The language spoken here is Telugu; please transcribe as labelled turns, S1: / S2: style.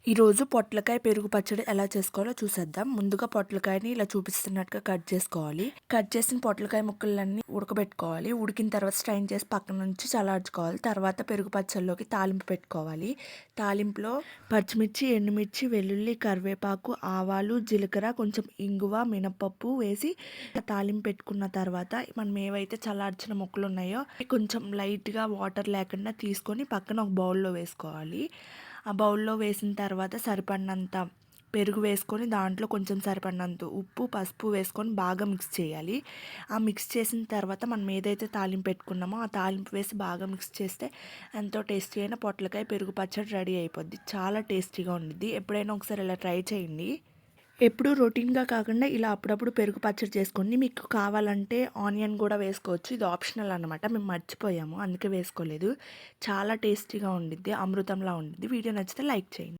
S1: ఈరోజు పొట్లకాయ పెరుగు పచ్చడి ఎలా చేసుకోవాలో చూసేద్దాం. ముందుగా పొట్లకాయని ఇలా చూపిస్తున్నట్టుగా కట్ చేసుకోవాలి. కట్ చేసిన పొట్లకాయ ముక్కలన్నీ ఉడకబెట్టుకోవాలి. ఉడికిన తర్వాత స్ట్రైన్ చేసి పక్కన నుంచి చల్లార్చుకోవాలి. తర్వాత పెరుగు పచ్చడిలోకి తాలింపు పెట్టుకోవాలి. తాలింపులో పచ్చిమిర్చి, ఎండుమిర్చి, వెల్లుల్లి, కరివేపాకు, ఆవాలు, జీలకర్ర, కొంచెం ఇంగువ, మినపప్పు వేసి తాలింపు పెట్టుకున్న తర్వాత మనం ఏవైతే చల్లార్చిన ముక్కలు ఉన్నాయో కొంచెం లైట్గా వాటర్ లేకుండా తీసుకొని పక్కన ఒక బౌల్లో వేసుకోవాలి. ఆ బౌల్లో వేసిన తర్వాత సరిపడినంత పెరుగు వేసుకొని దాంట్లో కొంచెం సరిపడినంత ఉప్పు, పసుపు వేసుకొని బాగా మిక్స్ చేయాలి. ఆ మిక్స్ చేసిన తర్వాత మనం ఏదైతే తాలింపు పెట్టుకున్నామో ఆ తాలింపు వేసి బాగా మిక్స్ చేస్తే ఎంతో టేస్టీ అయిన పొట్లకాయ పెరుగు పచ్చడి రెడీ అయిపోద్ది. చాలా టేస్టీగా ఉండిద్ది. ఎప్పుడైనా ఒకసారి ఇలా ట్రై చేయండి. ఎప్పుడు రొటీన్గా కాకుండా ఇలా అప్పుడప్పుడు పెరుగు పచ్చడి చేసుకోండి. మీకు కావాలంటే ఆనియన్ కూడా వేసుకోవచ్చు. ఇది ఆప్షనల్ అనమాట. మేము మర్చిపోయాము అందుకే వేసుకోలేదు. చాలా టేస్టీగా ఉండిద్ది, అమృతంలా ఉండిద్ది. వీడియో నచ్చితే లైక్ చేయండి.